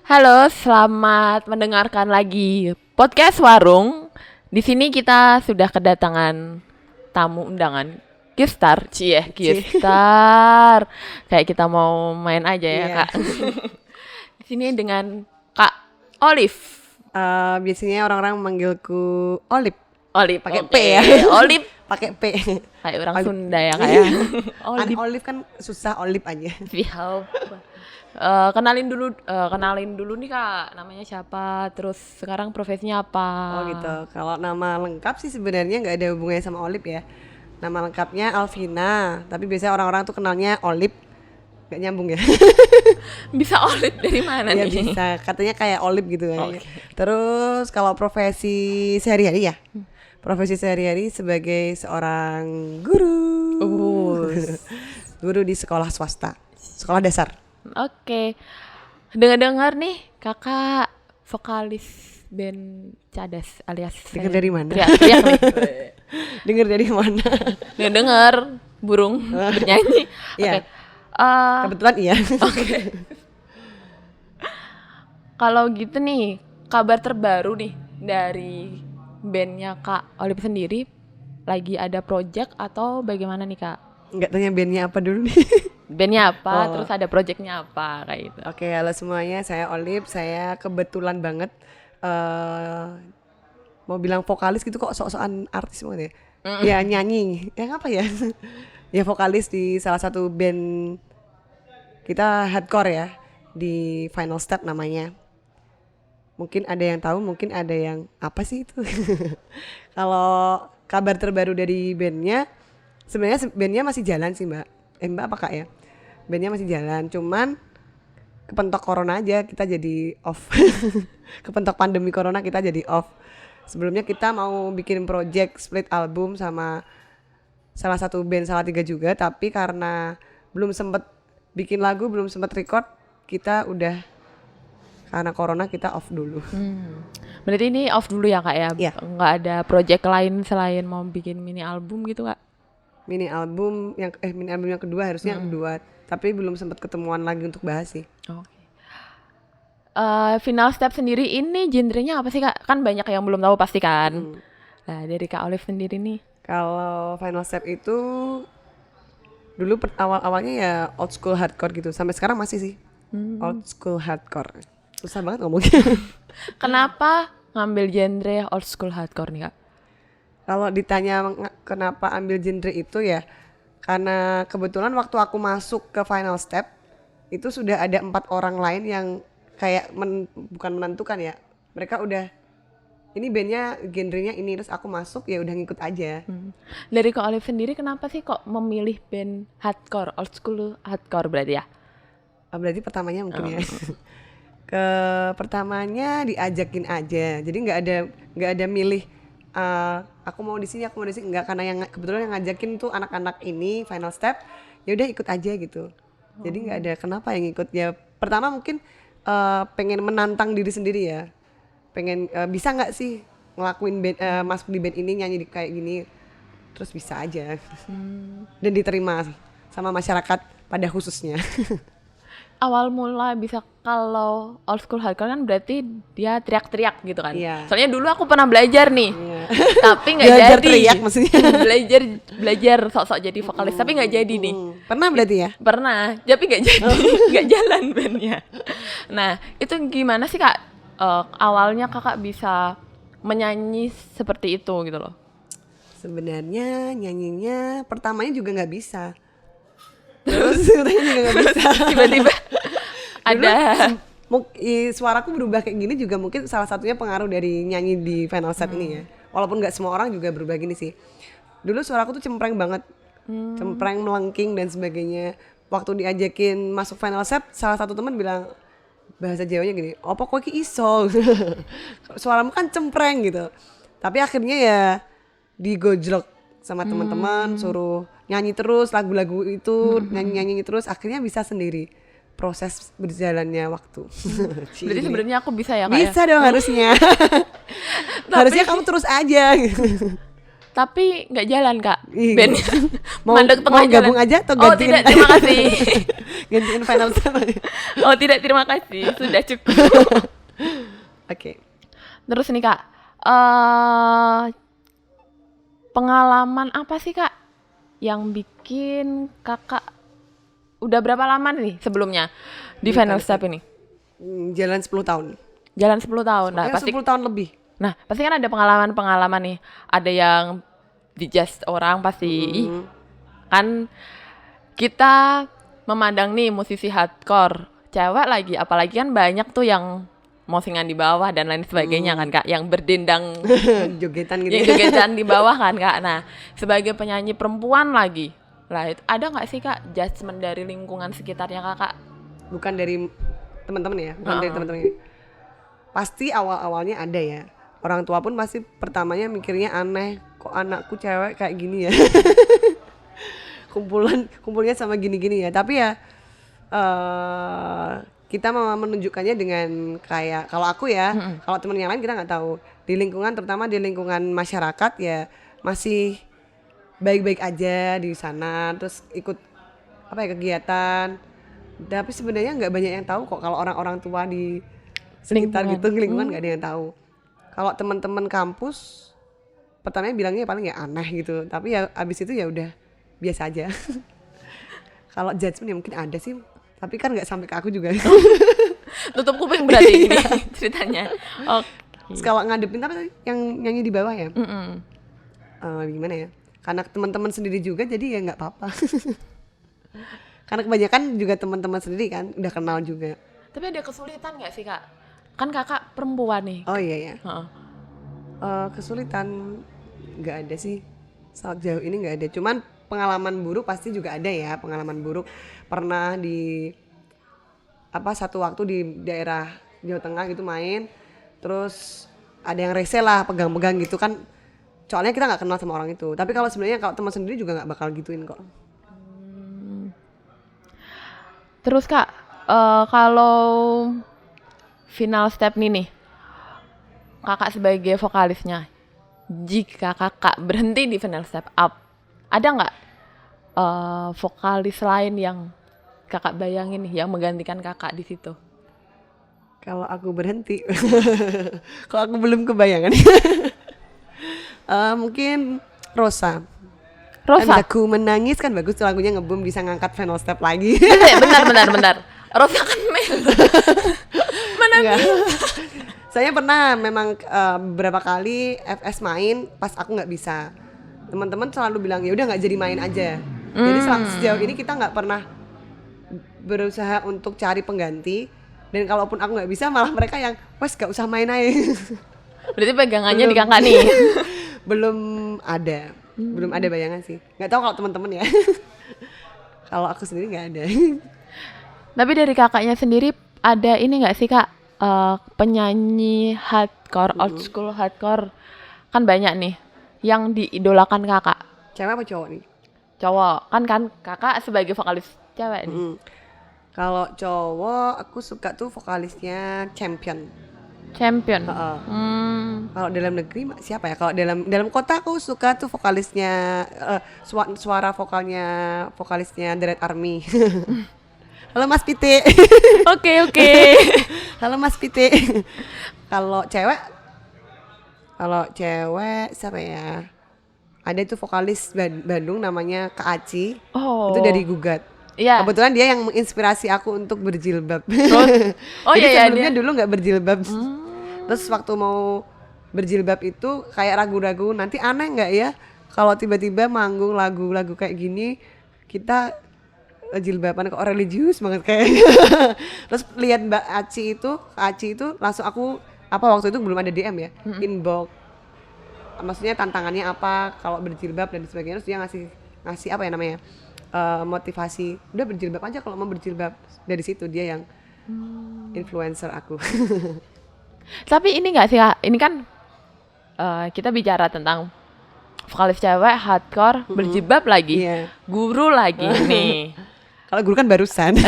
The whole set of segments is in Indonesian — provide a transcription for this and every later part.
Halo, selamat mendengarkan lagi podcast Warung. Di sini kita sudah kedatangan tamu undangan Gistar, Gistar. Kayak kita mau main aja ya, Iya. Kak. Di sini dengan Kak Olive. Biasanya orang-orang manggilku Olip, Olive pakai oke. P ya. Olive pakai P. kayak orang Olive. Sunda ya, Kak ya. Kan Olive. Olip kan susah, Olip aja. Siap. Kenalin dulu nih Kak, namanya siapa, terus sekarang profesinya apa? Oh gitu. Kalau nama lengkap sih sebenarnya nggak ada hubungannya sama Olip ya. Nama lengkapnya Alvina, tapi biasanya orang-orang tuh kenalnya Olip. Gak nyambung ya. Bisa Olive dari mana Ya nih? bisa, katanya kayak Olip gitu ya. Oke. Terus kalau profesi sehari-hari ya. Profesi sehari-hari sebagai seorang guru. Guru di sekolah swasta. Sekolah dasar. Oke. Dengar-dengar nih kakak vokalis band Cadas alias Dengar dari mana? Teriak-teriak nih. Dengar dari mana? Dengar burung bernyanyi. Iya. Oke. Eh, Kebetulan iya. Kalau gitu nih, kabar terbaru nih dari bandnya Kak Olive sendiri, lagi ada project atau bagaimana nih Kak? Nggak tanya bandnya apa dulu nih. Bandnya apa, Oh. terus ada projectnya apa kayak gitu. Oke, halo semuanya. Saya Olip. Saya kebetulan banget mau bilang vokalis gitu kok sok-sokan artis banget ya. Ya nyanyi. Ya apa ya? Ya vokalis di salah satu band kita hardcore ya di Final Step namanya. Mungkin ada yang tahu, mungkin ada yang apa sih itu. Kalau kabar terbaru dari bandnya, sebenarnya bandnya masih jalan sih Mbak. Mbak apa Kak ya? Bandnya masih jalan, cuman kepentok corona aja kita jadi off. Kepentok pandemi corona kita jadi off. Sebelumnya kita mau bikin project split album sama salah satu band Salatiga juga, tapi karena belum sempet bikin lagu, belum sempet record, kita udah karena corona kita off dulu. Berarti ini off dulu ya Kak ya? Iya. Nggak ada project lain selain mau bikin mini album gitu Kak? Mini album yang kedua harusnya kedua, tapi belum sempat ketemuan lagi untuk bahas sih. Oke. Final Step sendiri ini genrenya apa sih Kak? Kan banyak yang belum tahu pasti kan? Nah dari Kak Olive sendiri nih. Kalau Final Step itu dulu awal-awalnya ya old school hardcore gitu, sampai sekarang masih sih old school hardcore. Susah banget ngomongnya. Kenapa ngambil genre old school hardcore nih Kak? Kalau ditanya kenapa ambil genre itu ya, karena kebetulan waktu aku masuk ke Final Step itu sudah ada 4 orang lain yang kayak bukan menentukan ya, mereka udah ini bandnya genrenya ini, terus aku masuk ya udah ngikut aja. Dari Kak Olive sendiri kenapa sih kok memilih band hardcore, old school hardcore berarti ya? Berarti pertamanya mungkin ya. Pertamanya diajakin aja, jadi nggak ada milih aku mau di sini nggak, karena yang kebetulan yang ngajakin tuh anak-anak ini Final Step, ya udah ikut aja gitu. Jadi nggak ada kenapa yang ikut ya. Pertama mungkin pengen menantang diri sendiri ya, pengen bisa nggak sih ngelakuin band, masuk di band ini, nyanyi kayak gini, terus bisa aja. Dan diterima sama masyarakat pada khususnya. Awal mula bisa, kalau old school hardcore kan berarti dia teriak-teriak gitu kan? Iya. Soalnya dulu aku pernah belajar nih, tapi nggak Belajar jadi. teriak maksudnya. belajar sok-sok jadi vokalis, tapi nggak jadi nih. Pernah berarti ya? Pernah, tapi nggak jadi, nggak jalan bandnya. Nah, itu gimana sih Kak? Awalnya Kakak bisa menyanyi seperti itu gitu loh? Sebenarnya nyanyinya pertamanya juga nggak bisa. Terus katanya juga nggak bisa. Tiba-tiba ada. Suaraku berubah kayak gini juga mungkin salah satunya pengaruh dari nyanyi di Final Step ini ya. Walaupun nggak semua orang juga berubah gini sih. Dulu suaraku tuh cempreng banget, cempreng, melengking dan sebagainya. Waktu diajakin masuk Final Step, salah satu teman bilang bahasa Jawanya gini, opo kowe iki iso. Suaramu kan cempreng gitu. Tapi akhirnya ya digojlok sama teman-teman, suruh nyanyi terus lagu-lagu itu, nyanyi terus, akhirnya bisa sendiri. Proses berjalannya waktu. Berarti sebenarnya aku bisa ya Kak? Bisa dong harusnya. Harusnya kamu terus aja. Tapi nggak jalan Kak Ih, bandnya. mau Mandek tengah gabung jalan. aja atau Oh gantiin? tidak, terima kasih. Gantiin final step aja. Oh tidak, terima kasih, sudah cukup. Oke. Terus nih Kak, pengalaman apa sih Kak yang bikin Kakak udah berapa lama nih sebelumnya di final step ini? Jalan 10 tahun. Jalan 10 tahun. Nah, pasti 10 tahun lebih. Nah, pasti kan ada pengalaman-pengalaman nih. Ada yang dijudge orang pasti. Kan kita memandang nih musisi hardcore, cewek lagi, apalagi kan banyak tuh yang mosingan di bawah dan lain sebagainya kan Kak, yang berdendang Jogetan gitu. yang jogetan di bawah kan Kak. Nah, sebagai penyanyi perempuan lagi, lah itu ada nggak sih Kak judgement dari lingkungan sekitarnya Kakak? Bukan dari teman-teman ya, bukan dari teman-teman. Pasti awal-awalnya ada ya. Orang tua pun pasti pertamanya mikirnya aneh, kok anakku cewek kayak gini ya. Kumpulnya sama gini-gini ya. Tapi ya kita mau menunjukkannya dengan kayak kalau aku ya, kalau teman yang lain kita nggak tahu. Di lingkungan, terutama di lingkungan masyarakat ya masih baik-baik aja di sana, terus ikut apa ya kegiatan. Tapi sebenarnya nggak banyak yang tahu kok kalau orang-orang tua di sekitar gitu lingkungan nggak ada yang tahu. Kalau teman-teman kampus pertamanya bilangnya paling ya aneh gitu, tapi ya abis itu ya udah biasa aja. Kalau judgement ya mungkin ada sih, tapi kan nggak sampai ke aku juga. Tutup kuping berarti ini ceritanya. Terus kalau ngadepin apa tadi yang nyanyi di bawah ya? Gimana ya? Karena teman-teman sendiri juga jadi ya nggak apa-apa. Karena kebanyakan juga teman-teman sendiri kan udah kenal juga. Tapi ada kesulitan nggak sih Kak? Kan Kakak perempuan nih. Oh iya ya. Kesulitan nggak ada sih. Saat jauh ini nggak ada. Cuman pengalaman buruk pasti juga ada ya. Pengalaman buruk pernah di satu waktu di daerah Jawa Tengah gitu main. Terus ada yang rese lah pegang-pegang gitu kan. Soalnya kita nggak kenal sama orang itu. Tapi kalau sebenarnya kalau teman sendiri juga nggak bakal gituin kok. Terus Kak, kalau final step nih, Kakak sebagai vokalisnya, jika Kakak berhenti di final step up, ada nggak vokalis lain yang Kakak bayangin nih yang menggantikan Kakak di situ? Kalau aku berhenti, kalau aku belum kebayangan, mungkin Rosa. Rosa? Kan Aku Menangis kan bagus tuh lagunya ngebum bisa ngangkat final step lagi. Bentar. Rosa kan melo. Menangis. Saya pernah memang beberapa kali FS main pas aku nggak bisa. Teman-teman selalu bilang ya udah nggak jadi main aja. Jadi sejauh ini kita nggak pernah berusaha untuk cari pengganti. Dan kalaupun aku nggak bisa malah mereka yang wes nggak usah main aja. Berarti pegangannya di Kakak nih. Belum ada bayangan sih. Nggak tahu kalau teman-teman ya. Kalau aku sendiri nggak ada. Tapi dari kakaknya sendiri ada ini nggak sih Kak, penyanyi hardcore, old school hardcore kan banyak nih yang diidolakan Kakak. Cewek apa cowok nih? Cowok kan Kakak sebagai vokalis cewek nih. Kalau cowok aku suka tuh vokalisnya Champion. Kalau dalam negeri siapa ya? Kalau dalam kota aku suka tuh vokalisnya suara vokalisnya The Red Army. Halo Mas Pite. Oke. Halo Mas Pite. Kalau cewek siapa ya? Ada itu vokalis Bandung namanya Kak Aci. Oh. Itu dari Gugat. Iya. Kebetulan dia yang menginspirasi aku untuk berjilbab. Oh Jadi iya sebelumnya dia. dulu nggak berjilbab. Terus waktu mau berjilbab itu kayak ragu-ragu nanti aneh nggak ya kalau tiba-tiba manggung lagu-lagu kayak gini kita jilbaban kok religius banget kayak. Terus lihat Mbak Aci itu langsung aku waktu itu belum ada DM ya, inbox. Maksudnya tantangannya apa kalau berjilbab dan sebagainya. Terus dia ngasih apa ya namanya? Motivasi. Udah berjilbab aja kalau mau berjilbab. Dari situ dia yang influencer aku. Tapi ini nggak sih Kak, ini kan kita bicara tentang vokalis cewek hardcore berjilbab lagi, guru lagi nih. Kalau guru kan barusan.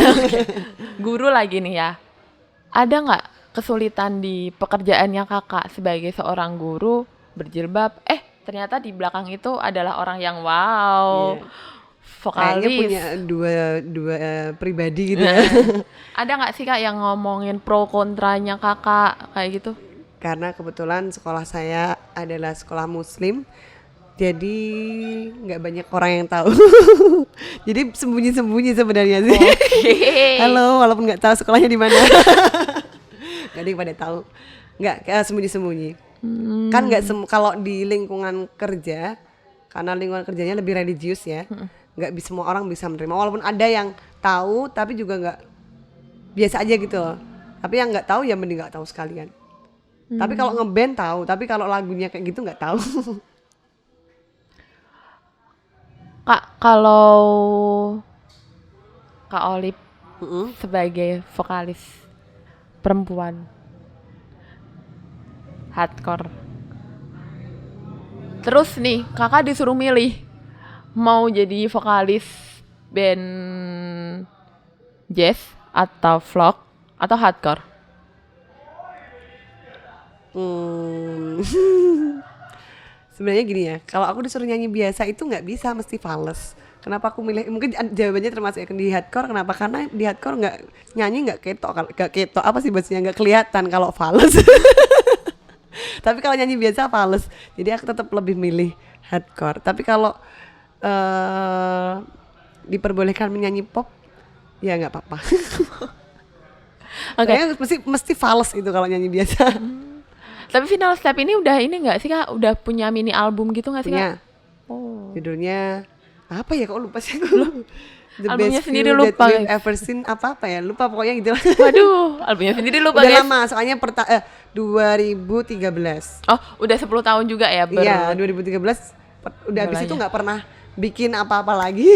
Guru lagi nih ya. Ada nggak kesulitan di pekerjaannya Kakak sebagai seorang guru berjilbab? Ternyata di belakang itu adalah orang yang Kayaknya vokalis. punya dua pribadi gitu ya. Ada nggak sih Kak yang ngomongin pro kontranya Kakak kayak gitu? Karena kebetulan sekolah saya adalah sekolah muslim, jadi nggak banyak orang yang tahu. Jadi sembunyi-sembunyi sebenarnya sih. Oke. Halo, walaupun nggak tahu sekolahnya di mana. Gak ada yang pada tahu. Nggak, kayak sembunyi-sembunyi. Kan nggak kalau di lingkungan kerja, karena lingkungan kerjanya lebih religius ya, nggak bisa semua orang bisa menerima. Walaupun ada yang tahu, tapi juga nggak biasa aja gitu loh. Tapi yang nggak tahu ya mending nggak tahu sekalian. Tapi kalau ngeband tahu, tapi kalau lagunya kayak gitu nggak tahu. Kak, kalau Kak Olip Mm-mm. sebagai vokalis perempuan hardcore. Terus nih, Kakak disuruh milih mau jadi vokalis band jazz atau vlog atau hardcore. Sebenarnya gini ya, kalau aku disuruh nyanyi biasa itu nggak bisa, mesti fales. Kenapa aku milih? Mungkin jawabannya termasuk di hardcore. Kenapa? Karena di hardcore nggak ketok apa sih bahasanya, nggak kelihatan kalau fales. Tapi kalau nyanyi biasa fales. Jadi aku tetap lebih milih hardcore. Tapi kalau diperbolehkan menyanyi pop, ya nggak apa-apa. Oke. Kayaknya mesti fales gitu kalau nyanyi biasa. Tapi Final Step ini udah ini nggak sih Kak? Udah punya mini album gitu nggak sih Kak? Punya. Oh. Judulnya apa ya, kok lupa sih aku. The Albumnya Best sendiri View lupa, That We've guys. Ever Seen, apa ya, lupa pokoknya gitu lah. Waduh, albumnya sendiri lupa Udah guys. lama, soalnya 2013. Oh, udah 10 tahun juga ya Iya, 2013. Udah habis itu Bolanya. nggak pernah bikin apa-apa lagi.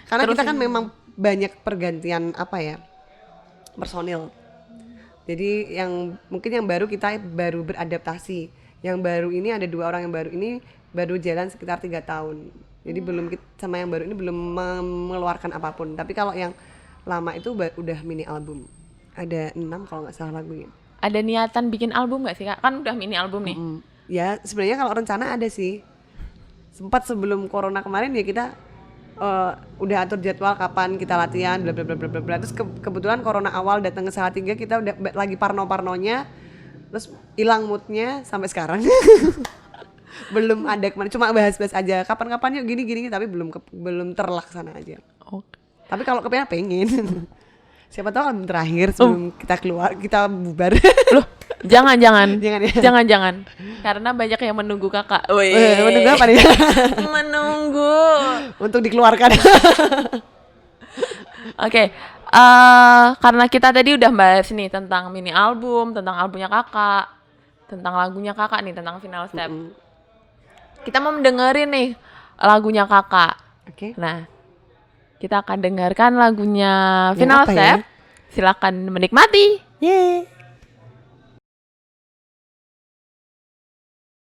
Karena Terus kita kan memang banyak pergantian apa ya, personil. Jadi mungkin yang baru kita baru beradaptasi. Yang baru ini ada 2 orang yang baru ini baru jalan sekitar 3 tahun. Jadi sama yang baru ini belum mengeluarkan apapun. Tapi kalau yang lama itu udah mini album. Ada 6 kalau nggak salah lagunya. Ada niatan bikin album nggak sih Kak? Kan udah mini album nih. Ya sebenarnya kalau rencana ada sih. Sempat sebelum corona kemarin ya kita udah atur jadwal kapan kita latihan bla bla bla bla bla bla. Terus kebetulan corona awal datang ke Salatiga, kita udah lagi parnonya, terus hilang moodnya sampai sekarang. Belum ada kemana, cuma bahas-bahas aja kapan-kapan yuk gini tapi belum terlaksana aja. Oke. Tapi kalau pengen siapa tahu album terakhir sebelum kita bubar. Loh, jangan. Jangan ya? Jangan. Karena banyak yang menunggu Kakak. Wih. Menunggu apa nih? Menunggu. Untuk dikeluarkan. Oke. Karena kita tadi udah bahas nih tentang mini album, tentang albumnya Kakak, tentang lagunya Kakak nih, tentang Final Step. Kita mau mendengarin nih lagunya Kakak. Oke. Nah, kita akan dengarkan lagunya Yang Final apa ya? Step. Silakan menikmati. Yeay.